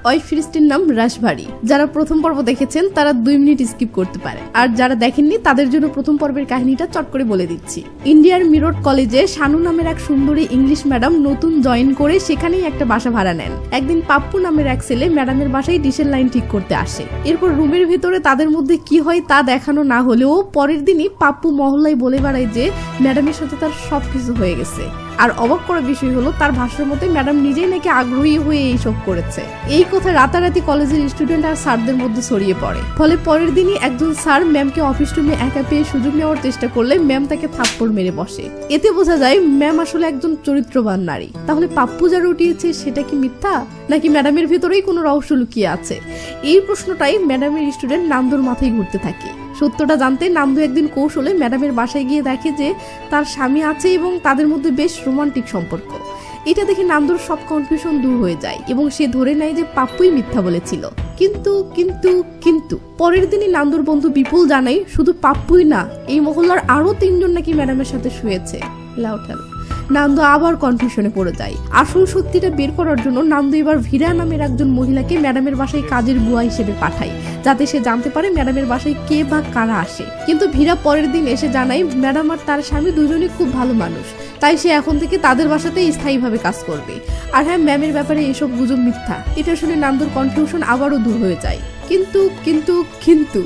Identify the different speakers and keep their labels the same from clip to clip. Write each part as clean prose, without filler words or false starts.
Speaker 1: ওই ফিরিস্তির নাম রাশভারী। যারা প্রথম পর্ব দেখেছেন তারা 2 মিনিট স্কিপ করতে পারে, আর যারা দেখেননি তাদের জন্য প্রথম পর্বের কাহিনীটা চট করে বলে দিচ্ছি। ইন্ডিয়ার মিরট কলেজে শানু নামের এক সুন্দরী ইংলিশ ম্যাডাম নতুন জয়েন করে সেখানেই একটা বাসা ভাড়া নেন। একদিন পাপ্পু নামের এক ছেলে ম্যাডামের বাসায় ডিশের লাইন ঠিক করতে আসে। এরপর রুমের ভিতরে তাদের মধ্যে কি হয় তা দেখানো না হলেও পরের দিনই পাপ্পু মহল্লায় বলে বেড়ায় যে ম্যাডামের সাথে তার সবকিছু হয়ে গেছে। আর অবাক করার বিষয় হলো তার ভাষ্যের মতে ম্যাডাম নিজেই নাকি আগ্রহী হয়ে এইসব করেছে। এই কথা রাতারাতি কলেজের স্টুডেন্ট আর স্যারদের মধ্যে ছড়িয়ে পড়ে। ফলে পরের দিনই একজন স্যার ম্যামকে অফিস রুমে একা পেয়ে সুযোগ নেওয়ার চেষ্টা করলে ম্যাম তাকে থাপ্পড় মেরে বসে। এতে বোঝা যায় ম্যাম আসলে একজন চরিত্রবান নারী। তাহলে পাপ্পু যা রটিয়েছে সেটা কি মিথ্যা, নাকি ম্যাডামের ভিতরেই কোনো রহস্য লুকিয়ে আছে? এই প্রশ্নটাই ম্যাডামের স্টুডেন্ট নান্দুর মাথায় ঘুরতে থাকে। সত্যটা জানতে নান্দু একদিন কৌশলে ম্যাডামের বাসায় গিয়ে দেখে যে তার স্বামী আছে এবং তাদের মধ্যে বেশ রোমান্টিক সম্পর্ক। এটা দেখে নান্দুর সব কনফিউশন দূর হয়ে যায় এবং সে ধরে নেয় যে পাপ্পুই মিথ্যা বলেছিল। কিন্তু কিন্তু কিন্তু পরের দিনই নান্দুর বন্ধু বিপুল জানায় শুধু পাপ্পুই না, এই মহল্লার আরো 3 জন নাকি ম্যাডামের সাথে শুয়েছে। লাউঠাল নান্দু আবার কনফিউশনে পড়ে যায়। আসল সত্যিটা বের করার জন্য নান্দু এবার ভীরা নামের একজন মহিলাকে ম্যাডামের বাসায় কাজের বুয়া হিসেবে পাঠায়, যাতে সে জানতে পারে ম্যাডামের বাসায় কে বা কারা আসে। কিন্তু ভীরা পরের দিন এসে জানায় ম্যাডাম আর তার স্বামী দুজনেই খুব ভালো মানুষ, তাই সে এখন থেকে তাদের বাসাতেই স্থায়ীভাবে কাজ করবে। আর হ্যাঁ, ম্যামের ব্যাপারে এসব গুজব মিথ্যা। এটা শুনে নান্দুর কনফিউশন আবারও দূর হয়ে যায়। কিন্তু কিন্তু কিন্তু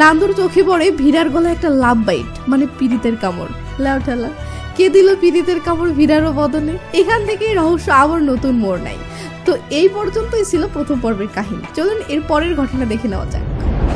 Speaker 1: নান্দুর চোখে পড়ে ভীরার গলায় একটা লাভ বাইট, মানে পীড়িতের কামড়। লাউঠালা কে দিল পীড়িতের কামড় ভীরারও বদনে? এখান থেকেই রহস্য আবার নতুন মোড় নেয়। তো এই পর্যন্তই ছিল প্রথম পর্বের কাহিনী। চলুন এর পরের ঘটনা দেখে নেওয়া যাক।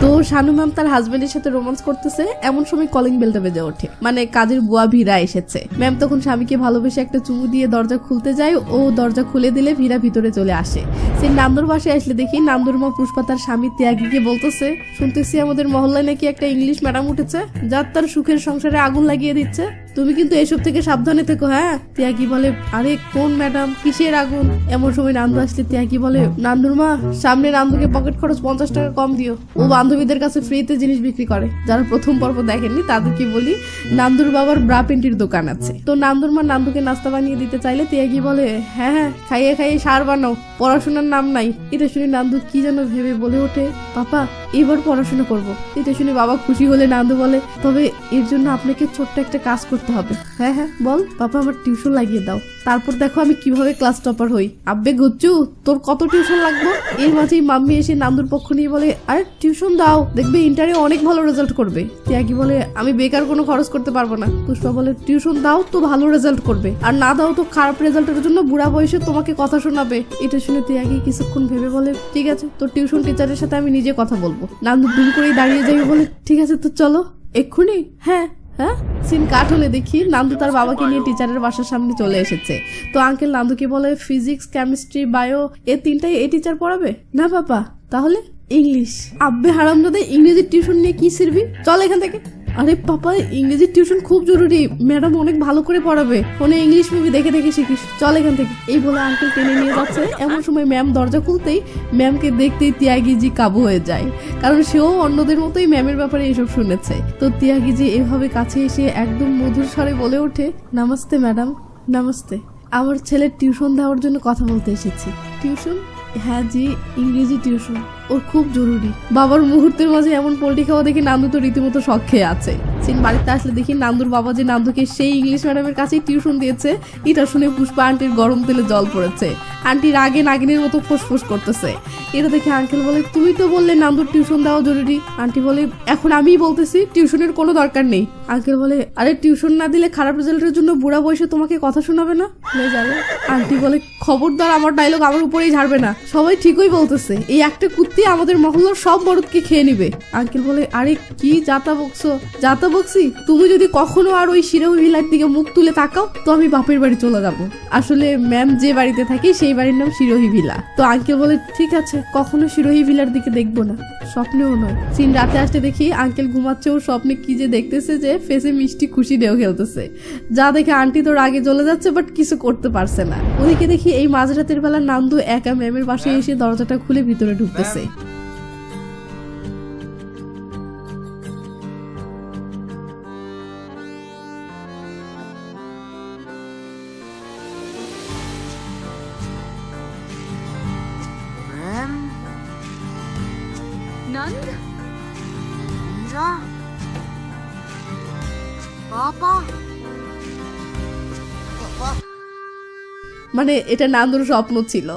Speaker 1: তো শানু ম্যাম তার হাজবেন্ডের সাথে রোমান্স করতেছে, এমন সময় কলিং বেলটা বেজে ওঠে, মানে কাজের বুয়া ভীরা এসেছে। ম্যাম তখন স্বামীকে ভালোবেসে একটা চুমু দিয়ে দরজা খুলতে যায়, ও দরজা খুলে দিলে ভীরা ভিতরে চলে আসে। সে নান্দুর বাসায় আসলে দেখি নান্দুর মা পুষ্পা তার স্বামী ত্যাগীকে বলতেছে, শুনতেছি আমাদের মহল্লায় নাকি একটা ইংলিশ ম্যাডাম উঠেছে যার তার সুখের সংসারে আগুন লাগিয়ে দিচ্ছে। তুমি কিন্তু এসব থেকে সাবধানে থেকো। হ্যাঁ। ত্যাগী বলে, আরে কোন ম্যাডাম, কিসের আগুন? এমন সময় নান্দু আসলে ত্যাগী বলে, নান্দুর মা সামনে নান্দুকে পকেট খরচ 50 টাকা কম দিও, ও বান্ধবীদের কাছে ফ্রিতে জিনিস বিক্রি করে। যারা প্রথম পর্ব দেখেননি তাদেরকে বলি, নান্দুর বাবার ব্রা প্যান্টির দোকান আছে। তো নান্দুর মা নান্দুকে নাস্তা বানিয়ে দিতে চাইলে ত্যাগী বলে, হ্যাঁ হ্যাঁ, খাইয়ে খাইয়ে সার বানাও, পড়াশোনার নাম নাই। এটা শুনে নান্দু কি যেন ভেবে বলে ওঠে, পাপা এবার পড়াশোনা করব। এটা শুনে বাবা খুশি হলে নান্দু বলে, তবে এর জন্য আপনাকে ছোট্ট একটা কাজ করতে হবে। হ্যাঁ হ্যাঁ বল পাপা, আমার টিউশন লাগিয়ে দাও, তারপর দেখো আমি কিভাবে ক্লাস টপার হই। আব্বে গচ্চু, তোর কত টিউশন লাগবে? এর মাঝেই মাম্মি এসে নান্দুর পক্ষ নিয়ে বলে, আরে টিউশন দাও, দেখবে ইন্টারে অনেক ভালো রেজাল্ট করবে। ত্যাগী বলে, আমি বেকার কোনো খরচ করতে পারবো না। পুষ্পা বলে, টিউশন দাও তো ভালো রেজাল্ট করবে, আর না দাও তো খারাপ রেজাল্টের জন্য বুড়া বয়সে তোমাকে কথা শোনাবে। এটা শুনে ত্যাগী কিছুক্ষণ ভেবে বলে, ঠিক আছে, তোর টিউশন টিচারের সাথে আমি নিজে কথা বলবো। নান্দু দুম করেই দাঁড়িয়ে যাই বলে, ঠিক আছে তো চলো এক্ষুনি। হ্যাঁ হ্যাঁ। সিন কাট হলে দেখি নান্দু তার বাবাকে নিয়ে টিচারের বাসার সামনে চলে এসেছে। তো আঙ্কেল নান্দুকে বলে, ফিজিক্স, কেমিস্ট্রি, বায়ো এই 3টাই এই টিচার পড়াবে না পাপা? তাহলে ইংলিশ। আব্বে হারামজাদা, ইংরেজি টিউশন নিয়ে কি শিখবি? চল এখান থেকে। আরে পাপা, ইংরেজি টিউশন খুব জরুরি, ম্যাডাম অনেক ভালো করে পড়াবে, ফোনে ইংলিশ মুভি দেখে দেখে শিখিস, চল এখান থেকে। এই বলে আঙ্কেল টেনে নিয়ে যাচ্ছে। এমন সময় ম্যাম দরজা খুলতেই ম্যামকে দেখতেই ত্যাগীজি কাবু হয়ে যায়, কারণ সেও অন্যদের মতোই ম্যামের ব্যাপারে এসব শুনেছে। তো ত্যাগীজি এভাবে কাছে এসে একদম মধুর স্বরে বলে ওঠে, নমস্তে ম্যাডাম, নমস্তে। আমার ছেলের টিউশন দেওয়ার জন্য কথা বলতে এসেছি। টিউশন? হ্যাঁ জি, ইংরেজি টিউশন, ওর খুব জরুরি। বাবার মুহূর্তের মাঝে এমন পোল্ট্রি খাওয়া দেখে নান্দু তো রীতিমতো শখ খেয়ে আছে। সিন বাড়িতে আসলে দেখি নান্দুর বাবা যে নান্দুকে সেই ইংলিশ ম্যাডামের কাছেই টিউশন দিয়েছে, এটা শুনে পুষ্পা আন্টির গরম তেলে জল পড়েছে। আন্টি রাগে নাগিনের মতো ফুসফুস করতেছে। এটা দেখে আঙ্কেল বলে, তুমি তো বললে নান্দুর টিউশন দেওয়া জরুরি। আন্টি বলে, এখন আমিই বলতেছি টিউশনের কোনো দরকার নেই। আঙ্কেল বলে, আরে টিউশন না দিলে খারাপ রেজাল্টের জন্য বুড়া বয়সে তোমাকে কথা শোনাবে না? আন্টি বলে, খবরদার আমার ডায়লগ আমার উপরেই ঝাড়বে না, সবাই ঠিকই বলতেছে, এই একটা কুত্তি আমাদের মহল্লার সব মরদকে খেয়ে নিবে। আঙ্কেল বলে, আরে কি যাতা বকছো? যাতা বকছি? তুমি যদি কখনো আর ওই শিরোহী ভিলার দিকে মুখ তুলে তাকাও তো আমি বাপের বাড়ি চলে যাব। আসলে ম্যাম যে বাড়িতে থাকে সেই বাড়ির নাম শিরোহী ভিলা। তো আঙ্কেল বলে, ঠিক আছে, কখনো শিরোহী ভিলার দিকে দেখবো না, স্বপ্নেও নয়। সিন রাতে আসতে দেখি আঙ্কেল ঘুমাচ্ছে, ও স্বপ্নে কি যে দেখতেছে যে ফেসে মিষ্টি খুশি ঢেউ খেলতেছে, যা দেখে আন্টি তোর আগে চলে যাচ্ছে, বাট কিছু করতে পারছে না। ওদিকে দেখি এই মাঝরাতের বেলা নান্দু একা ম্যামের বাসায় এসে দরজাটা খুলে ভিতরে ঢুকতেছে।
Speaker 2: आनंद मीरा पापा पापा
Speaker 1: মানে এটা নান্দুর স্বপ্ন ছিল।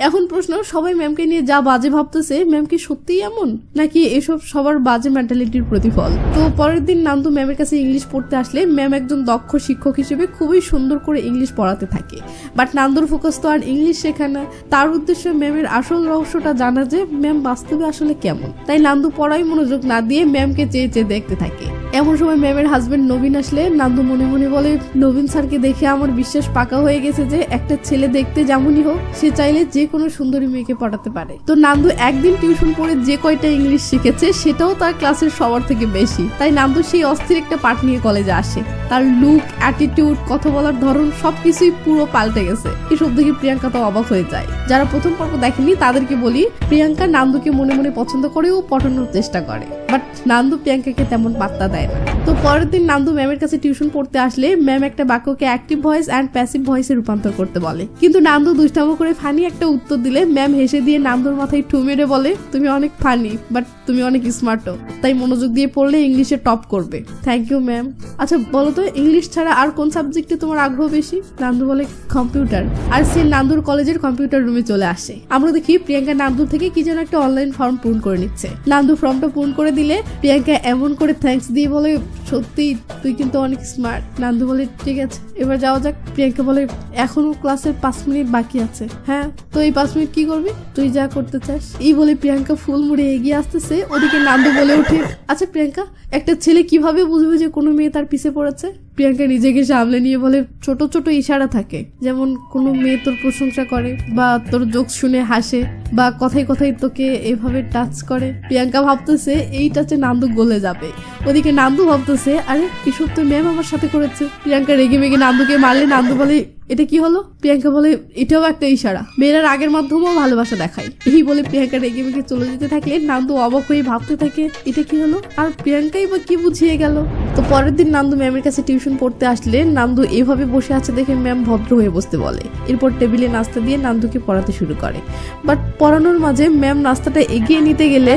Speaker 1: এখন প্রশ্ন, সবাই ম্যামকে নিয়ে যা বাজে ভাবতেছে, ম্যাম কি সত্যিই এমন, নাকি এসব সবার বাজে মেন্টালিটির প্রতিফল? তো পরের দিন নান্দু ম্যামের কাছে ইংলিশ পড়তে আসলে ম্যাম একজন দক্ষ শিক্ষক হিসেবে খুবই সুন্দর করে ইংলিশ পড়াতে থাকে। বাট নান্দুর ফোকাস তো আর ইংলিশ শেখা না, তার উদ্দেশ্য ম্যামের আসল রহস্যটা জানা, যে ম্যাম বাস্তবে আসলে কেমন। তাই নান্দু পড়াই মনোযোগ না দিয়ে ম্যামকে চেয়ে চেয়ে দেখতে থাকে। এমন সময় ম্যামের হাজবেন্ড নবীন আসলে নান্দু মনে মনে বলে, নবীন স্যারকে দেখে আমার বিশ্বাস পাকা হয়ে গেছে যে একটা ছেলে দেখতে যেমনই হোক, সে চাইলে যে কোনো সুন্দরী মেয়েকে পড়াতে পারে। তো নান্দু একদিন টিউশন পড়ে যে কয়টা ইংলিশ শিখেছে সেটাও তার ক্লাসের সবার থেকে বেশি। তাই নান্দু সেই অস্থির একটা পাঠ নিয়ে কলেজে আসে। তার লুক, অ্যাটিটিউড, কথা বলার ধরন সবকিছুই পুরো পাল্টে গেছে। এসব দেখে প্রিয়াঙ্কা তো অবাক হয়ে যায়। যারা প্রথম পর্ব দেখেনি তাদেরকে বলি, প্রিয়াঙ্কা নান্দুকে মনে মনে পছন্দ করে ও পটানোর চেষ্টা করে, বাট নান্দু প্রিয়াঙ্কাকে তেমন পাত্তা দেয় না। তো পরের দিন নান্দু ম্যামের কাছে টিউশন পড়তে আসলে ম্যাম একটা বাক্যকে অ্যাক্টিভ ভয়েস অ্যান্ড প্যাসিভ ভয়েসে রূপান্তর করতে বলে। কিন্তু নান্দু দুষ্টামো করে ফানি একটা উত্তর দিলে ম্যাম হেসে দিয়ে নান্দুর মাথায় ঠু মেরে বলে, তুমি অনেক ফানি, বাট তুমি অনেক স্মার্টও, তাই মনোযোগ দিয়ে পড়লে ইংলিশে টপ করবে। Thank you ma'am. আচ্ছা বলো তো, ইংলিশ ছাড়া আর কোন সাবজেক্টে তোমার আগ্রহ বেশি? নান্দু বলে, কম্পিউটার। আর সে নান্দুর কলেজের কম্পিউটার রুমে চলে আসে। আমরা দেখি প্রিয়াঙ্কা নান্দুর থেকে কি যেন একটা অনলাইন ফর্ম পূরণ করে নিচ্ছে। নান্দু ফর্মটা পূরণ করে দিলে প্রিয়াঙ্কা এমন করে থ্যাঙ্কস দিয়ে বলে, সত্যি তুই কিন্তু অনেক স্মার্ট। নান্দু বলে, ঠিক আছে এবার যাওয়া যাক। প্রিয়াঙ্কা বলে, এখনো ক্লাসের 5 মিনিট বাকি আছে। হ্যাঁ, তো এই 5 মিনিট কি করবি? তুই যা করতে চাস। এই বলে প্রিয়াঙ্কা ফুল মুড়ে এগিয়ে আসতেছে। ওদিকে নান্দু বলে ওঠে, আচ্ছা প্রিয়াঙ্কা, একটা ছেলে কিভাবে বুঝবে যে কোনো মেয়ে তার পিছে পড়েছে? প্রিয়াঙ্কা নিজেকে সামলে নিয়ে বলে, ছোট ছোট ইশারা থাকে, যেমন কোনো মেয়ে তোর প্রশংসা করে, বা তোর জোকস শুনে হাসে, বা কথায় কথায় তোকে এভাবে টাচ করে। প্রিয়াঙ্কা ভাবতেছে এই টাচে নান্দু গলে যাবে। ওদিকে নান্দু ভাবতেছে, আরে এসব তো ম্যাম আমার সাথে করেছে। প্রিয়াঙ্কা রেগে মেগে নান্দুকে মারলে নান্দু বলে, এটা কি হলো? প্রিয়াঙ্কা বলে, এটাও একটা ইশারা, মেয়েরা রাগের মাধ্যমেও ভালোবাসা দেখায়। এই বলে প্রিয়াঙ্কা রেগে মেগে চলে যেতে থাকলে নান্দু অবাক হয়ে ভাবতে থাকে, এটা কি হলো, আর প্রিয়াঙ্কাই বা কি বুঝিয়ে গেল। তো পরের দিন নান্দু ম্যামের কাছে টিউশন পড়তে আসলে নান্দু এভাবে বসে আছে দেখে ম্যাম ভদ্র হয়ে বসতে বলে। এরপর টেবিলে নাস্তা দিয়ে নান্দুকে পড়াতে শুরু করে। বাট পড়ানোর মাঝে ম্যাম নাস্তাটা এগিয়ে নিতে গেলে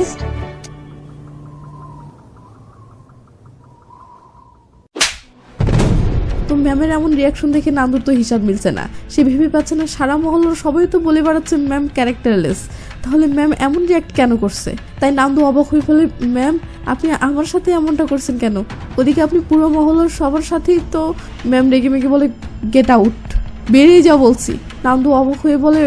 Speaker 1: তো ম্যামের এমন রিয়াকশন দেখে নান্দুর তো হিসাব মিলছে না। সে ভেবে পাচ্ছে না, সারা মহল্লার সবাই তো বলে বেড়াচ্ছে ম্যাম ক্যারেক্টারলেস, তাহলে ম্যাম এমন রিয়াক্ট কেন করছে? তাই নান্দু অবাক হয়ে বলে, ম্যাম আপনি আমার সাথে এমনটা করছেন কেন? ওদিকে আপনি পুরো মহল্লার সবার সাথেই তো। ম্যাম রেগে মেগে বলে, গেট আউট, বেরিয়ে যাও বলছি। নান্দু অবাক হয়ে বলে,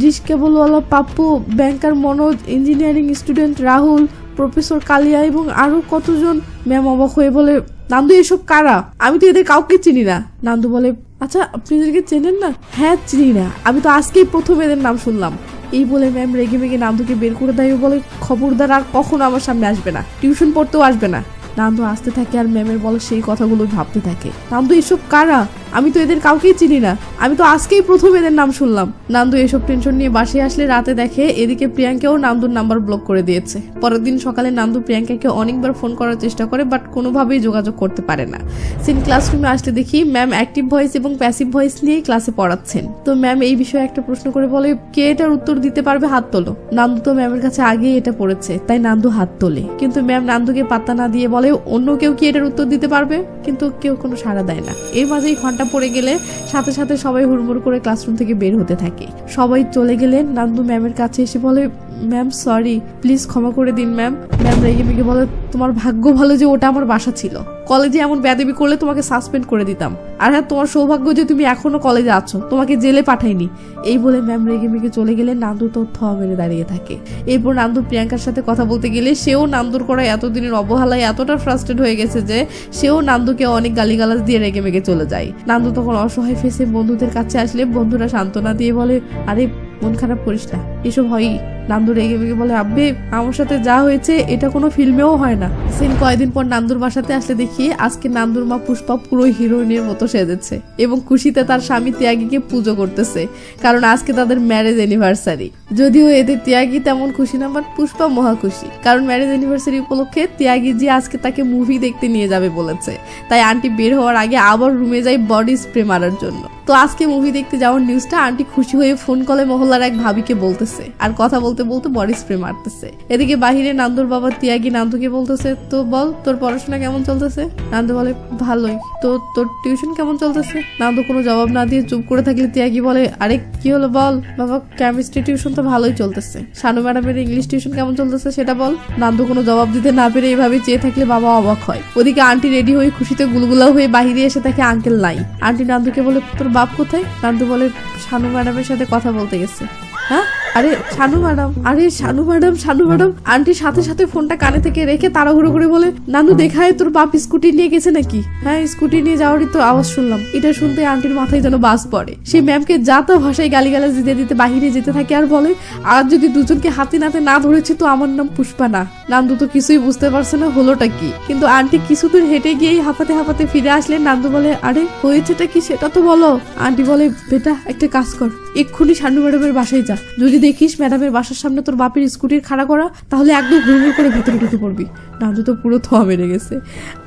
Speaker 1: ডিশ কেবলওয়ালা Pappu, banker Manoj, engineering student Rahul, professor Kalia এবং আরো কতজন। ম্যাম অবাক হয়ে বলে, নান্দু এসব কারা? আমি তো এদের কাউকে চিনি না। নান্দু বলে, আচ্ছা আপনি এদেরকে চেনেন না? হ্যাঁ চিনি না, আমি তো আজকেই প্রথম এদের নাম শুনলাম। এই বলে ম্যাম রেগে মেগে নান্দুকে বের করে দেয় ও বলে, খবরদার আর কখনো আমার সামনে আসবে না, টিউশন পড়তেও আসবে না। নান্দু আসতে থাকে আর ম্যামের বলে সেই কথাগুলো ভাবতে থাকে। নান্দু এসব কারা? আমি তো এদের কাউকেই চিনি না, আমি তো আজকেই প্রথম এদের নাম শুনলাম। নান্দু এসব টেনশন নিয়ে বাসায় আসলে রাতে দেখে এদিকে প্রিয়াঙ্কাও নান্দুর নাম্বার ব্লক করে দিয়েছে। পরের দিন সকালে নান্দু প্রিয়াঙ্কাকে অনেকবার ফোন করার চেষ্টা করে, বাট কোনোভাবেই যোগাযোগ করতে পারে না। সিন ক্লাসরুমে আসলে দেখি ম্যাম অ্যাক্টিভ ভয়েস এবং প্যাসিভ ভয়েস নিয়েই ক্লাসে পড়াচ্ছেন। তো ম্যাম এই বিষয়ে একটা প্রশ্ন করে বলে, কে এটার উত্তর দিতে পারবে হাত তোলো। নান্দু তো ম্যামের কাছে আগেই এটা পড়েছে, তাই নান্দু হাত তোলে। কিন্তু ম্যাম নান্দুকে পাত্তা না দিয়ে বলে, অন্য কেউ কি এটার উত্তর দিতে পারবে? কিন্তু কেউ কোনো সাড়া দেয় না। এর মাঝেই ঘন্টা পড়ে গেলে সাথে সাথে সবাই হুড়মুড় করে ক্লাসরুম থেকে বের হতে থাকে। সবাই চলে গেলে নান্দু ম্যামের কাছে এসে বলে, ম্যাম সরি, প্লিজ ক্ষমা করে দিন ম্যাম। ম্যাম রেগে মেগে বলে, তোমার ভাগ্য ভালো যে ওটা আমার বাসা ছিল, কলেজে এমন বেয়াদবি করলে তোমাকে সাসপেন্ড করে দিতাম। আর হ্যাঁ, তোমার সৌভাগ্য যে তুমি এখনো কলেজে আছো, তোমাকে জেলে পাঠাইনি। এই বলে ম্যাম রেগে মেগে চলে গেলে নান্দু তো থ মেরে দাঁড়িয়ে থাকে। এরপর নান্দু প্রিয়াঙ্কার সাথে কথা বলতে গেলে সেও নান্দুর করা এতদিনের অবহেলায় এতটা ফ্রাস্ট্রেট হয়ে গেছে যে সেও নান্দুকে অনেক গালিগালাজ দিয়ে রেগে মেগে চলে যায়। নান্দু তখন অসহায় ফেসে বন্ধুদের কাছে আসলে বন্ধুরা সান্ত্বনা দিয়ে বলে, আরে মন খারাপ করিস না, এসব হয়ই। নান্দু রেগে মেগে বলে, আব্বে আমার সাথে যা হয়েছে এটা কোনো ফিল্মেও হয় না। সিন কয়েকদিন পর নান্দুর বাসাতে আসলে দেখি আজকে নান্দুর মা পুষ্পা পুরো হিরোইনের মতো সেজেছে এবং খুশিতে তার স্বামী ত্যাগীকে পুজো করতেছে, কারণ আজকে তাদের ম্যারেজ অ্যানিভার্সারি। যদিও এদের ত্যাগী তেমন খুশি না, বাট পুষ্পা মহা খুশি, কারণ ম্যারেজ অ্যানিভার্সারি উপলক্ষে ত্যাগী জি আজকে তাকে মুভি দেখতে নিয়ে যাবে বলেছে। তাই আন্টি বের হওয়ার আগে আবার রুমে যায় বডি স্প্রে মারার জন্য। তো আজকে মুভি দেখতে যাওয়ার নিউজটা আন্টি খুশি হয়ে ফোন কলে মহল্লার এক ভাবিকে বলতেছে। করতেছে আর কথা বলতে বলতে বডি স্প্রে মারতেছে। এদিকে বাহিরে নান্দুর বাবা তিয়াগি নান্দুকে বলতেছে, তো বল তোর পড়াশোনা কেমন চলতেছে? নান্দু বলে ভালোই। তো তোর টিউশন কেমন চলতেছে? নান্দু কোনো জবাব না দিয়ে চুপ করে থাকলে তিয়াগি বলে, আরে কি হলো বল? বাবা কেমিস্ট্রি টিউশন তো ভালোই চলতেছে। শানু ম্যাডামের ইংলিশ টিউশন কেমন চলতেছে সেটা বল। নান্দু কোনো জবাব দিতে না পেরে এভাবে চেয়ে থাকলে বাবা অবাক হয়। ওদিকে আন্টি রেডি হয়ে খুশিতে গুলগুলা হয়ে বাহিরে এসে তাকে আঙ্কেল নাই। আন্টি নান্দুকে বলে, তোর বাপ কোথায়? নান্দু বলে, শানু ম্যাডামের সাথে কথা বলতে গেছে। হ্যাঁ, আরে শানু ম্যাডাম, আরে শানু ম্যাডাম, শানু ম্যাডাম। আন্টির সাথে সাথে ফোনটা কানে থেকে রেখে তাড়াহুড়ো করে বলে, নানু দেখায় তোর বাপ স্কুটি নিয়ে গেছে নাকি? হ্যাঁ, স্কুটি নিয়ে যাওয়ারই তো আওয়াজ শুনলাম। এটা শুনতে আন্টির মাথায় যেন বাজ পড়ে। সে ম্যামকে যা তা ভাষায় গালিগালাজ দিতে দিতে বাহিরে যেতে থাকে আর বলে, আর যদি দুজনকে হাতে নাতে না ধরেছি তো আমার নাম পুষ্পা না। নান্দু তো কিছুই বুঝতে পারছে না হলোটা কি, কিন্তু আন্টি কিছু দূর হেঁটে গিয়েই হাঁপাতে হাঁপাতে ফিরে আসলে। নান্দু বলে, আরে হয়েছেটা কি সেটা তো বলো। আন্টি বলে, বেটা একটা কাজ কর, এক্ষুনি শানু ম্যাডামের বাসায় যা। যদি দেখিস ম্যাডামের বাসার সামনে তোর বাপের স্কুটির খাড়া করা, তাহলে একদম ঘুরঘুর করে ভিতরে ঢুকে পড়বি। নান্দু তো পুরো থোয়া মেরে গেছে।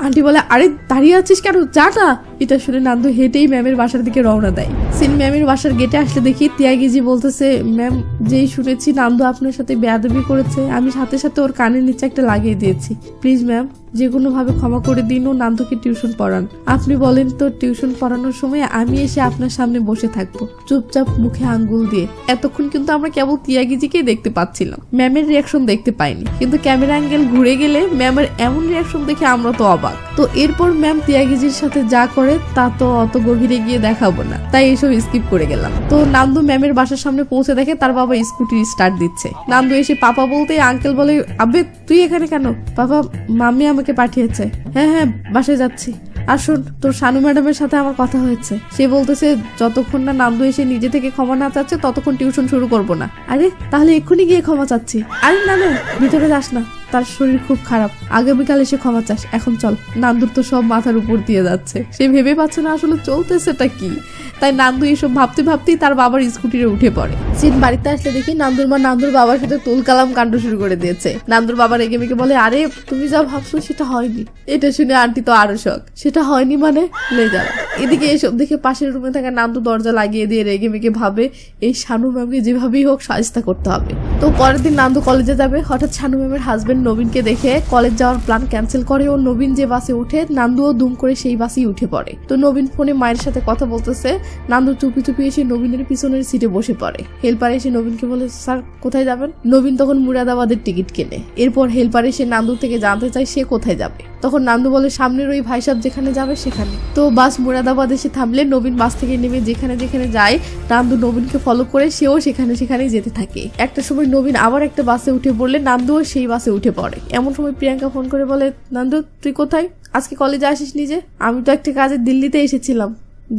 Speaker 1: আন্টি বলে, আরে দাঁড়িয়ে আছিস কেন, যা না। এটা শুনে নান্দু হেঁটেই ম্যামের বাসার দিকে রওনা দেয়। সিন ম্যামের বাসার গেটে আসলে দেখি তিয়াগিজি বলতেছে, ম্যাম যেই শুনেছি নান্দু আপনার সাথে বেয়াদবি করেছে, আমি সাথে সাথে ওর কানের নিচে একটা লাগিয়ে দিয়েছি। প্লিজ ম্যাম যে কোনো ভাবে ক্ষমা করে দিন, ও নান্দুকে টিউশন পড়ান। আপনি বলেন তো টিউশন পড়ানোর সময় আমি এসে আপনার সামনে বসে থাকবো চুপচাপ মুখে আঙ্গুল দিয়ে। এতক্ষণ কিন্তু আমরা কেবল তিয়াগিজিকে দেখতে পাচ্ছিলাম, ম্যামের রিয়াকশন দেখতে পাইনি। কিন্তু ক্যামেরা অ্যাঙ্গেল ঘুরে গেলে ম্যামের এমন রিয়াকশন দেখে আমরা তো অবাক। তো এরপর ম্যাম তিয়াগিজির সাথে যা করে তা তো অত গভীরে গিয়ে দেখাবো না, তাই এসব স্কিপ করে গেলাম। তো নান্দু ম্যামের বাসার সামনে পৌঁছে দেখে তার বাবা স্কুটি স্টার্ট দিচ্ছে। নান্দু এসে পাপা বলতে আঙ্কেল বলে, আবে তুই এখানে কেন? বাবা মাম্মি আমাকে পাঠিয়েছে। হ্যাঁ হ্যাঁ বাসায় যাচ্ছি। আর শোন, তোর শানু ম্যাডামের সাথে আমার কথা হয়েছে। সে বলতেছে যতক্ষণ না নান্দু এসে নিজে থেকে ক্ষমা না চাচ্ছে ততক্ষণ টিউশন শুরু করবো না। আরে তাহলে এক্ষুনি গিয়ে ক্ষমা চাচ্ছি। আরে না না, ভিতরে যাস না, তার শরীর খুব খারাপ, আগামীকাল এসে ক্ষমা চাস, এখন চল। নান্দুর তো সব মাথার উপর দিয়ে যাচ্ছে, সে ভেবে পাচ্ছে না আসলে চলতেছেটা কি। তাই নান্দু এইসব ভাবতে ভাবতেই তার বাবার স্কুটিতে উঠে পড়ে। সিন বাড়িতে আসলে দেখি নান্দুর মা নান্দুর বাবার সাথে তুলকালাম কাণ্ড শুরু করে দিয়েছে। নান্দুর বাবা রেগে মেগে বলে, আরে তুমি যা ভাবছো সেটা হয়নি। এটা শুনে আন্টি তো আরো শক, সেটা হয়নি মানে লে যাবে। এদিকে এসব দেখে পাশের রুমে থাকা নান্দু দরজা লাগিয়ে দিয়ে রেগে মেগে ভাবে এই শানু ম্যামকে যেভাবেই হোক সাহায্য করতে হবে। তো পরের দিন নান্দু কলেজে যাবে, হঠাৎ শানু ম্যামের হাজবেন্ড নবীনকে দেখে কলেজ যাওয়ার প্ল্যান ক্যান্সেল করে ও নবীন যে বাসে উঠে নান্দুও দুম করে সেই বাসেই উঠে পড়ে। তো নবীন ফোনে মায়ের সাথে কথা বলতেছে, নান্দু চুপি চুপি এসে নবীনের পিছনের সিটে বসে পড়ে। হেল্পার এসে নবীনকে বলে, স্যার কোথায় যাবেন? নবীন তখন মুরাদাবাদের টিকিট কেনে। এরপর হেল্পার এসে নান্দু থেকে জানতে চায় সে কোথায় যাবে। তখন নান্দু বলে, সামনের ওই ভাই সাহেব যেখানে যাবে সেখানে। তো বাস মুরাদাবাদ এসে থামলে নবীন বাস থেকে নেমে যেখানে যেখানে যায় নান্দু নবীনকে ফলো করে সেও সেখানে সেখানেই যেতে থাকে। একটা সময় নবীন আবার একটা বাসে উঠে পড়লে নান্দুও সেই বাসে উঠে পড়ে। এমন সময় প্রিয়াঙ্কা ফোন করে বলে, নান্দু তুই কোথায়? আজকে কলেজে আসিস নিজে? আমি তো একটা কাজে দিল্লিতে এসেছিলাম।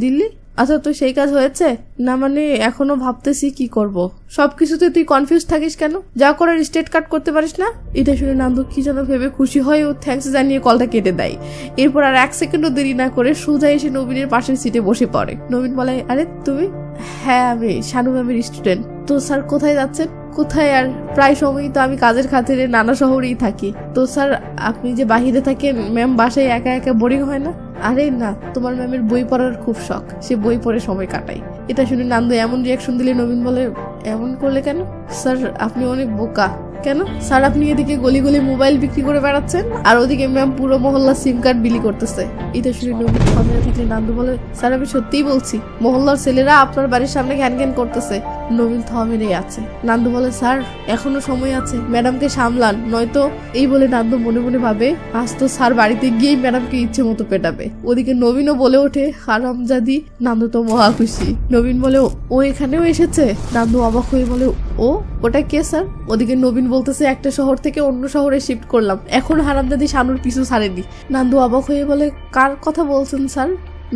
Speaker 1: দিল্লি? আচ্ছা তো সেই কাজ হয়েছে? না মানে এখনো ভাবতেছি কি করব। সবকিছুতে তুই কনফিউজ থাকিস কেন? যা করার স্টেট কাট করতে পারিস না? এটা শুনে নান্দু কি যেন ভেবে খুশি হয় ও থ্যাঙ্কস জানিয়ে কলটা কেটে দেয়। এরপর আর এক সেকেন্ডও দেরি না করে সোজা এসে নবীনের পাশের সিটে বসে পড়ে। নবীন বলে, আরে তুমি? হ্যাঁ আমি শানু ম্যামের স্টুডেন্ট। তো স্যার কোথায় যাচ্ছেন? কোথায় আর, প্রায় সময়ই তো আমি কাজের খাতিরে নানা শহরেই থাকি। তো স্যার আপনি যে বাহিরে থাকেন, ম্যাম বাসায় একা একা বোরিং হয় না? আরে না, তোমার ম্যামের বই পড়ার খুব শখ, সে বই পড়ে সময় কাটায়। এটা শুনে নান্দু এমন রিয়াকশন দিলে নবীন বলে, এমন করলে কেন? স্যার আপনি অনেক বোকা। কেন স্যার? আপনি এদিকে গলি গলি মোবাইল বিক্রি করে বেড়াচ্ছেন আর ওদিকে ম্যাম পুরো মহল্লা সিম কার্ড বিলি করতেছে। এটা শুনে নবীন থামে থাকলে নান্দু বলে, স্যার আমি সত্যিই বলছি, মহল্লার ছেলেরা আপনার বাড়ির সামনে ঘ্যান ঘ্যান করতেছে। নবীন থামেই আছে। নান্দু বলে, স্যার এখনো সময় আছে, ম্যাডামকে সামলান, নয়তো। এই বলে নান্দু মনে মনে ভাবে আজ তো স্যার বাড়িতে গিয়েই ম্যাডামকে ইচ্ছে মতো পেটাবে। ওদিকে নবীনও বলে ওঠে, হারামজাদি। নান্দু তো মহা খুশি। নবীন বলে, ও এখানেও এসেছে? নান্দু অবাক হয়ে বলে, ও ওটা কে স্যার? ওদিকে নবীন বলতেছে, একটা শহর থেকে অন্য শহরে শিফট করলাম, এখন হারামজাদি শানুর পিছু ছাড়েনি। নান্দু অবাক হয়ে বলে, কার কথা বলছেন স্যার?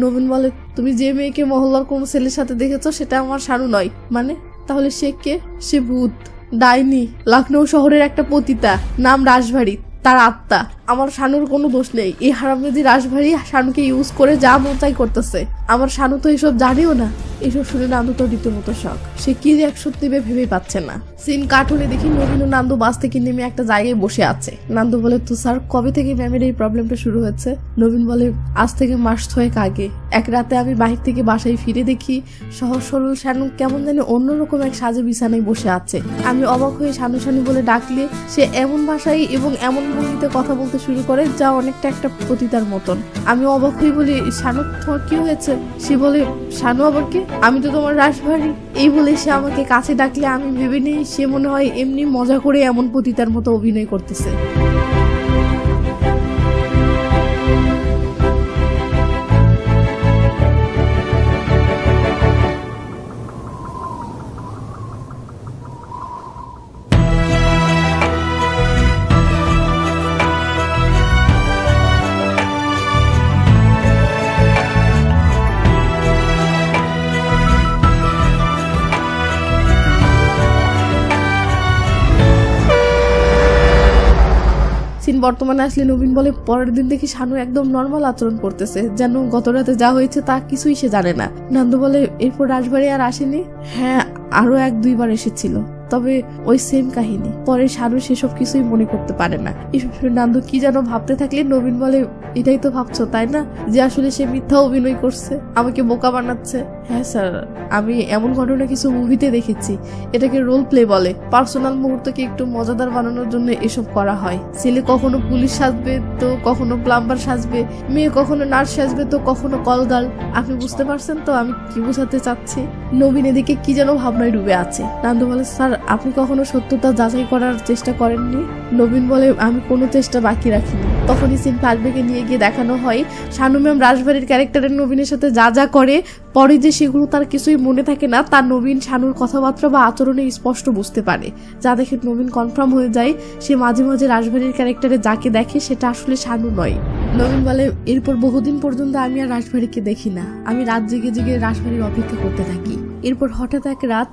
Speaker 1: নবীন বলে, তুমি যে মেয়েকে মহল্লার কোনো ছেলের সাথে দেখেছো সেটা আমার শানু নয়। মানে তাহলে সে কে? সে ভূত, ডাইনি, লখনৌ শহরের একটা পতিতা, নাম রাশভারী, তার আত্মা। আমার শানুর কোনো দোষ নেই। এই হারামজাদি রাশভারী শানুকে ইউজ করে যা মন চাই করতেছে। আমার শানু তো এসব জানেও না। এসব শুনে নান্দু তো রীতিমতো শখ। সে কি রিয়াকশন দেবে ভেবেই পাচ্ছে না। সিন কাট হলে দেখি নবীন ও নান্দু বাস থেকে নেমে একটা জায়গায় বসে আছে। নান্দু বলে, তো স্যার কবে থেকে ম্যামের এই প্রবলেমটা শুরু হয়েছে? নবীন বলে, আজ থেকে মাস 6 আগে। এক রাতে আমি বাহির থেকে বাসায় ফিরে দেখি সহজ সরল শানু কেমন জানি অন্যরকম এক সাজে বিছানায় বসে আছে। আমি অবাক হয়ে শানু শানু বলে ডাকলে সে এমন ভাষায় এবং এমন ভঙ্গিতে কথা বলতে শুরু করে যা অনেকটা একটা পতিতার মতন। আমি অবাক হয়ে বলি, শানু তোমার কি হয়েছে? সে বলে, শানু আবার কে? আমি তো তোমার রাশভারী। এই বলে সে আমাকে কাছে ডাকলে আমি ভেবে নেই সে মনে হয় এমনি মজা করে এমন পতিতার মতো অভিনয় করতেছে। বর্তমানে আসলে নবীন বলে, পরের দিন দেখি শানু একদম নর্মাল আচরণ করতেছে, যেন গত রাতে যা হয়েছে তা কিছুই সে জানে না। নান্দু বলে, এরপর রাজবাড়ি আর আসেনি? হ্যাঁ, আরো 1-2 বার এসেছিল, তবে ওই সেম কাহিনী। পরে শানু সেসব কিছুই মনে করতে পারে না। এসব শুনে নান্দু কি যেন ভাবতে থাকলে নবীন বলে, এটাই তো ভাবছো তাই না, যে আসলে সে মিথ্যা অভিনয় করছে, আমাকে বোকা বানাচ্ছে? হ্যাঁ স্যার, আমি এমন ঘটনা কিছু মুভিতে দেখেছি। এটাকে রোল প্লে বলে। পার্সোনাল মুহূর্তকে একটু মজাদার বানানোর জন্য এসব করা হয়। ছেলে কখনো পুলিশ সাজবে, তো কখনো প্লাম্বার সাজবে, মেয়ে কখনো নার্স সাজবে, তো কখনো কলগার্ল। আপনি বুঝতে পারছেন তো আমি কি বোঝাতে চাচ্ছি? নবীন এদিকে কি যেন ভাবনায় ডুবে আছে। নান্দু বলে, স্যার আপনি কখনো সত্যতা যাচাই করার চেষ্টা করেননি? নবীন বলে, আমি কোনো চেষ্টা বাকি রাখিনি। তখনই সিন ফ্ল্যাশব্যাকে নিয়ে গিয়ে দেখানো হয় শানু ম্যাম রাজবাড়ির ক্যারেক্টারের নবীনের সাথে যা যা করে, পরে যে সেগুলো তার কিছুই মনে থাকে না, তার নবীন শানুর কথাবার্তা বা আচরণে স্পষ্ট বুঝতে পারে। যা দেখে নবীন কনফার্ম হয়ে যায় সে মাঝে মাঝে রাজবাড়ির ক্যারেক্টারে যাকে দেখে সেটা আসলে শানু নয়। নবীন বলে, এরপর বহুদিন পর্যন্ত আমি আর রাজবাড়িকে দেখি না। আমি রাত জেগে জেগে রাজবাড়ির অপেক্ষা করতে থাকি। এরপর হঠাৎ এক রাত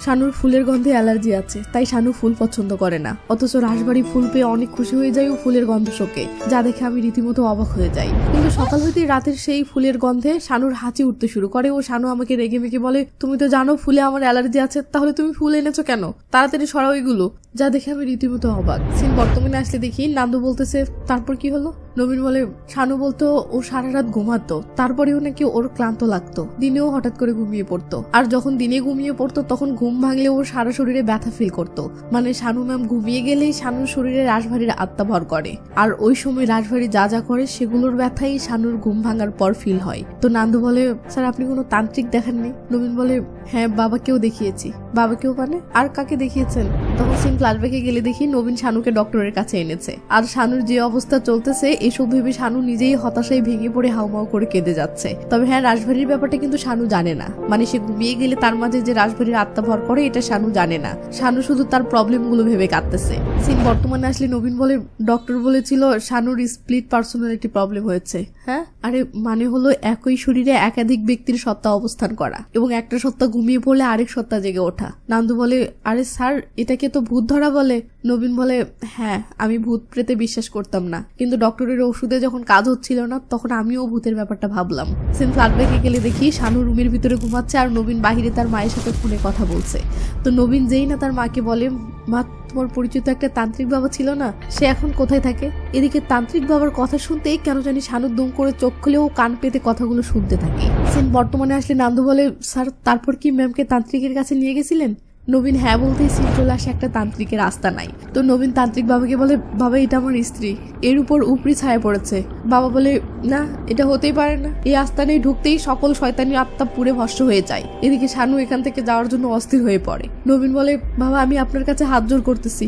Speaker 1: শানুর ফুলের গন্ধে অ্যালার্জি আছে, তাই শানু ফুল পছন্দ করে না। অথচ রাজবাড়ি ফুল পেয়ে অনেক খুশি হয়ে যায় ও ফুলের গন্ধ শোকে, যা দেখে আমি রীতিমতো অবাক হয়ে যাই। কিন্তু সকাল হইতে রাতের সেই ফুলের গন্ধে শানুর হাঁচি উঠতে শুরু করে ও শানু আমাকে রেগে মেগে বলে, তুমি তো জানো ফুলে আমার অ্যালার্জি আছে, তাহলে তুমি ফুল এনেছো কেন? তাড়াতাড়ি সরাও এগুলো। যা দেখে আমি রীতিমতো অবাক। সিন বর্তমানে আসলে দেখি নান্দু বলতেছে, তারপর কি হলো? নবীন বলে, শানু বলতো ও সারা রাত ঘুমাতো, তারপরেও নাকি ওর ক্লান্ত লাগতো। দিনেও হঠাৎ করে ঘুমিয়ে পড়তো, আর যখন দিনে ঘুমিয়ে পড়তো তখন ঘুম ভাঙলে ওর সারা শরীরে ব্যথা ফিল করতো। মানে শানু ম্যাম ঘুমিয়ে গেলেই শানুর শরীরে রাজভারীর আত্মা ভর করে, আর ওই সময় রাজভারী যা যা করে সেগুলোর ব্যথাই শানুর ঘুম ভাঙার পর ফিল হয়। তো নান্দু বলে, স্যার আপনি কোনো তান্ত্রিক দেখাননি? নবীন বলে, হ্যাঁ বাবাকেও দেখিয়েছি। বাবাকেও মানে? আর কাকে দেখিয়েছেন? তখন সিন ফ্ল্যাশব্যাকে গেলে দেখি নবীন শানুকে ডক্টরের কাছে এনেছে। আর শানুর যে অবস্থা চলতেছে এসব ভেবে শানু নিজেই হতাশায় ভেঙে পড়ে হাউমাউ করে কেঁদে যাচ্ছে। তবে হ্যাঁ, রাজবাড়ির ব্যাপারটা কিন্তু শানু জানে না। মানে সে ঘুমিয়ে গেলে তার মাঝে যে রাজবাড়ির আত্মা ভর করে এটা শানু জানে না। শানু শুধু তার প্রবলেম গুলো ভেবে কাঁদতেছে। সিন বর্তমানে আসলে নবীন বলে, ডক্টর বলেছিল শানুর স্প্লিট পার্সোনালিটি প্রবলেম হয়েছে। হ্যাঁ, আরে মানে হলো একই শরীরে একাধিক ব্যক্তির সত্তা অবস্থান করা এবং একটা সত্তা ঘুমিয়ে পড়লে আরেক সত্তা জেগে ওঠা। নান্দু বলে, আরে স্যার এটাকে তো ভূত ধরা বলে। নবীন বলে, হ্যাঁ আমি ভূত প্রেতে বিশ্বাস করতাম না, কিন্তু ডক্টরের ওষুধে যখন কাজ হচ্ছিল না তখন আমিও ভূতের ব্যাপারটা ভাবলাম। সিন ফ্ল্যাশব্যাকে গেলে দেখি শানু রুমের ভিতরে ঘুমাচ্ছে আর নবীন বাহিরে তার মায়ের সাথে ফোনে কথা বলছে। তো নবীন যেই না তার মাকে বলে, মা তোমার পরিচিত একটা তান্ত্রিক বাবা ছিল না, সে এখন কোথায় থাকে? এদিকে তান্ত্রিক বাবার কথা শুনতেই কেন জানি শানু দুম করে চোখ খুলেও কান পেতে কথাগুলো শুনতে থাকে। সিন বর্তমানে আসলে নান্দু বলে, স্যার তারপর কি ম্যামকে তান্ত্রিকের কাছে নিয়ে গেছিলেন? নবীন হ্যাঁ বলতেই সিন চলে আসে একটা তান্ত্রিকের রাস্তা নাই। তো নবীন তান্ত্রিক বাবাকে বলে, বাবা এটা আমার স্ত্রী, এর উপর উপরি ছায়া পড়েছে। বাবা বলে, না এটা হতেই পারে না, এই আস্তানে ঢুকতেই সকল শয়তানি আত্মা পুড়ে ভস্ম হয়ে যায়। এদিকে শানু এখান থেকে যাওয়ার জন্য অস্থির হয়ে পড়ে। নবীন বলে, বাবা আমি আপনার কাছে হাত জোর করতেছি,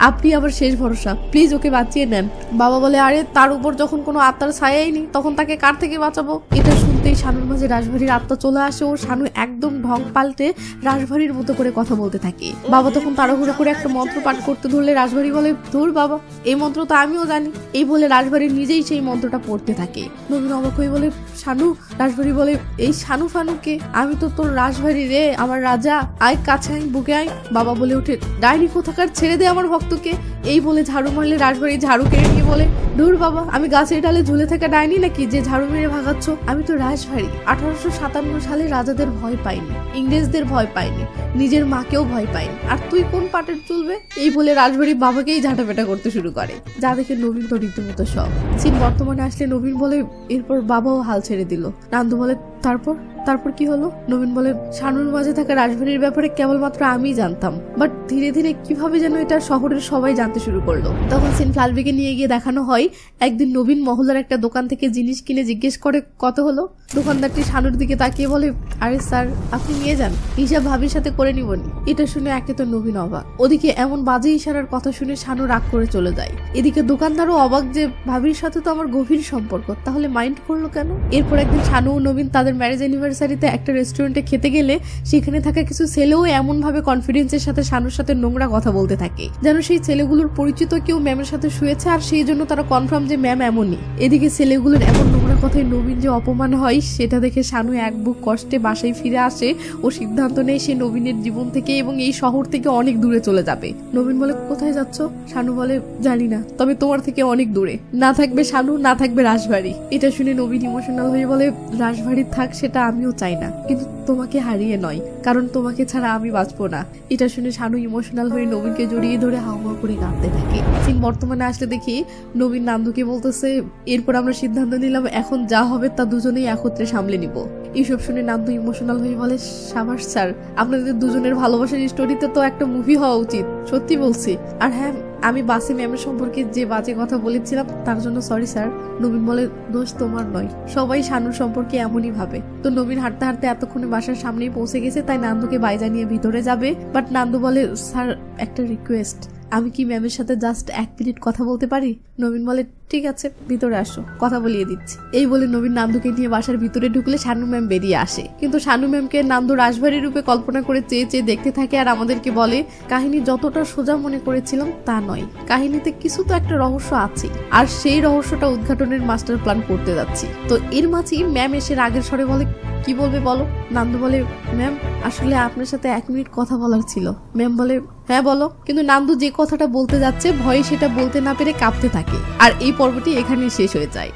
Speaker 1: আপনি আমার শেষ ভরসা, প্লিজ ওকে বাঁচিয়ে নেন। বাবা বলে, আরে তার উপর যখন কোনো আত্মার ছায়াই নেই তখন তাকে কার থেকে বাঁচাবো? এটা শুনে মুহূর্তেই শানুর মাঝে রাশভারীর আত্মা চলে আসে ও শানু একদম ঢং পাল্টে রাশভারীর মতো করে কথা বলতে থাকে। বাবা তখন তাড়াহুড়ো করে একটা মন্ত্র পাঠ করতে ধরলে রাশভারী বলে, ধুর বাবা, এই মন্ত্র তো আমিও জানি। এই বলে রাশভারী নিজেই সেই মন্ত্রটা পড়তে থাকে। নবীন অবাক হয়ে বলে, শানু? রাশভারী বলে, এই শানু ফানুকে? আমি তো তোর রাশভারী রে, আমার রাজা, আয় কাছে আয়, বুকে আয়। বাবা বলে ওঠে, ডাইনি কোথাকার, ছেড়ে দে আমার ভক্তকে। এই বলে ঝাড়ু মারলে রাশভারী ঝাড়ু কেড়ে নিয়ে বলে, ধুর বাবা, আমি গাছের ডালে ঝুলে থাকা ডাইনি নাকি যে ঝাড়ু মেরে ভাগাচ্ছ? আমি তো রাশভারী। 1857 সালে রাজাদের ভয় পাইনি, ইংরেজদের ভয় পাইনি, নিজের মাকেও ভয় পাইনি, আর তুই কোন পাটের চলবে? এই বলে রাশভারী বাবাকেই ঝাঁটাপেটা করতে শুরু করে, যা দেখে নবীন তো রীতিমতো সব। সিন বর্তমানে আসলে নবীন বলে, এরপর বাবাও হাল ছেড়ে দিল। নান্দু বলে, তারপর কি হলো? নবীন বলে, শানুর মাঝে থাকা রাশভারীর ব্যাপারে কেবলমাত্র আমিই জানতাম, বাট ধীরে ধীরে কিভাবে যেন এটা শহরের সবাই জানতে শুরু করলো। তখন সিন ফ্লালবিকে নিয়ে গিয়ে দেখানো হয়, একদিন নবীন মহল্লার একটা দোকান থেকে জিনিস কিনে জিজ্ঞেস করে কত হলো। দোকানদারটি শানুর দিকে তাকিয়ে বলে, আরে স্যার, আপনি নিয়ে যান, হিসাব ভাবির সাথে করে নিবনি। এটা শুনে একে তো নবীন অবাক, ওদিকে এমন বাজে ইশারার কথা শুনে শানু রাগ করে চলে যায়। এদিকে দোকানদারও অবাক যে ভাবির সাথে তো আমার গভীর সম্পর্ক, তাহলে মাইন্ড করলো কেন? এরপর একদিন শানু ও নবীন তাদের ম্যারেজ অ্যানিভার্সারিতে একটা রেস্টুরেন্টে খেতে গেলে সেখানে থাকা কিছু ছেলেও এমন ভাবে কনফিডেন্সের সাথে শানুর সাথে নোংরা কথা বলতে থাকে যেন সেই ছেলেগুলোর পরিচিত কেউ ম্যামের সাথে শুয়েছে, আর সেই জন্য তারা কনফার্ম যে ম্যাম এমনই। এদিকে ছেলেগুলোর এমন নোংরা কথায় নবীন যে অপমান হয় সেটা দেখে শানু এক বুক কষ্টে বাসায় ফিরে আসে ও সিদ্ধান্ত নেয় সে নবীনের জীবন থেকে এবং এই শহর থেকে অনেক দূরে চলে যাবে। নবীন বলে, কোথায় যাচ্ছ? শানু বলে, জানি না, তবে তোমার থেকে অনেক দূরে। না থাকবে শানু, না থাকবে রাশভারী। এটা শুনে নবীন ইমোশনাল হয়ে বলে, রাশভারী থাক সেটা আমিও চাই না, কিন্তু তোমাকে হারিয়ে নয়, কারণ তোমাকে ছাড়া আমি বাঁচবো না। এটা শুনে শানু ইমোশনাল হয়ে নবীনকে জড়িয়ে ধরে হাউমাউ করে কাঁদতে থাকে। সিন বর্তমানে আসলে দেখি নবীন নান্দুকে বলতেছে, এরপর আমরা সিদ্ধান্ত নিলাম এখন যা হবে তা দুজনেই একত্রে সামলে নিব। এইসব শুনে নান্দু ইমোশনাল হয়ে বলে, সাবাস স্যার, আপনাদের দুজনের ভালোবাসার স্টোরিতে তো একটা মুভি হওয়া উচিত, সত্যি বলছি। আর হ্যাঁ, আমি বাসি ম্যামের সম্পর্কে যে বাজে কথা বলেছিলাম তার জন্য সরি স্যার। নবীন বলে, দোষ তোমার নয়, সবাই শানুর সম্পর্কে এমনই ভাবে। তো নবীন হাঁটতে হাঁটতে এতক্ষণে বাসার সামনেই পৌঁছে গেছে, তাই নান্দুকে বাইজা নিয়ে ভিতরে যাবে। বাট নান্দু বলে, স্যার একটা রিকোয়েস্ট, আমি কি ম্যামের সাথে জাস্ট 1 মিনিট কথা বলতে পারি? নবীন বলে, ঠিক আছে, ভিতরে আসো, কথা বলিয়ে দিচ্ছি। এই বলে নবীন নান্দুকে নিয়ে বাসার ভিতরে ঢুকলে শানু ম্যাম বেরিয়ে আসে, কিন্তু শানু ম্যামকে নান্দু রাশভারী রূপে কল্পনা করে চেয়ে চেয়ে দেখতে থাকে আর আমাদেরকে বলে, কাহিনী যতটা সোজা মনে করেছিলাম তা নয়, কাহিনীতে কিছু তো একটা রহস্য আছে, আর সেই রহস্যটা উদ্ঘাটনের মাস্টার প্ল্যান করতে যাচ্ছি। তো এর মাঝেই ম্যাম এসে রাগের স্বরে বলে, কি বলবে বলো? নান্দু বলে, ম্যাম আসলে আপনার সাথে 1 মিনিট কথা বলার ছিল। ম্যাম বলে, হ্যাঁ বলো। কিন্তু নান্দু যে কথাটা বলতে যাচ্ছে ভয়ে সেটা বলতে না পেরে কাঁপতে থাকে। আর এই পর্বটি এখানেই শেষ হয়ে যায়।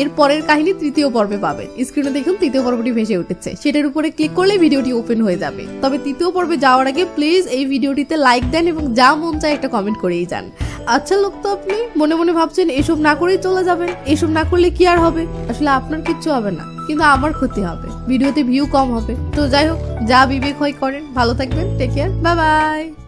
Speaker 1: এর পরের কাহিনী 3য় পর্বে পাবেন। স্ক্রিনে দেখুন 3য় পর্বটি ভেসে উঠেছে, সেটার উপরে ক্লিক করলে ভিডিওটি ওপেন হয়ে যাবে। তবে 3য় পর্বে যাওয়ার আগে প্লিজ এই ভিডিওটিতে লাইক দেন এবং যা মন চায় একটা কমেন্ট করেই যান। আচ্ছা লোক তো আপনি মনে মনে ভাবছেন এসব না করেই চলে যাবেন, এসব না করলে কি আর হবে? আসলে আপনার কিচ্ছু হবে না, কিন্তু আমার ক্ষতি হবে, ভিডিওতে ভিউ কম হবে। তো যাই হোক, যা বিবেক হয় করেন। ভালো থাকবেন, টেক কেয়ার, বাই বাই।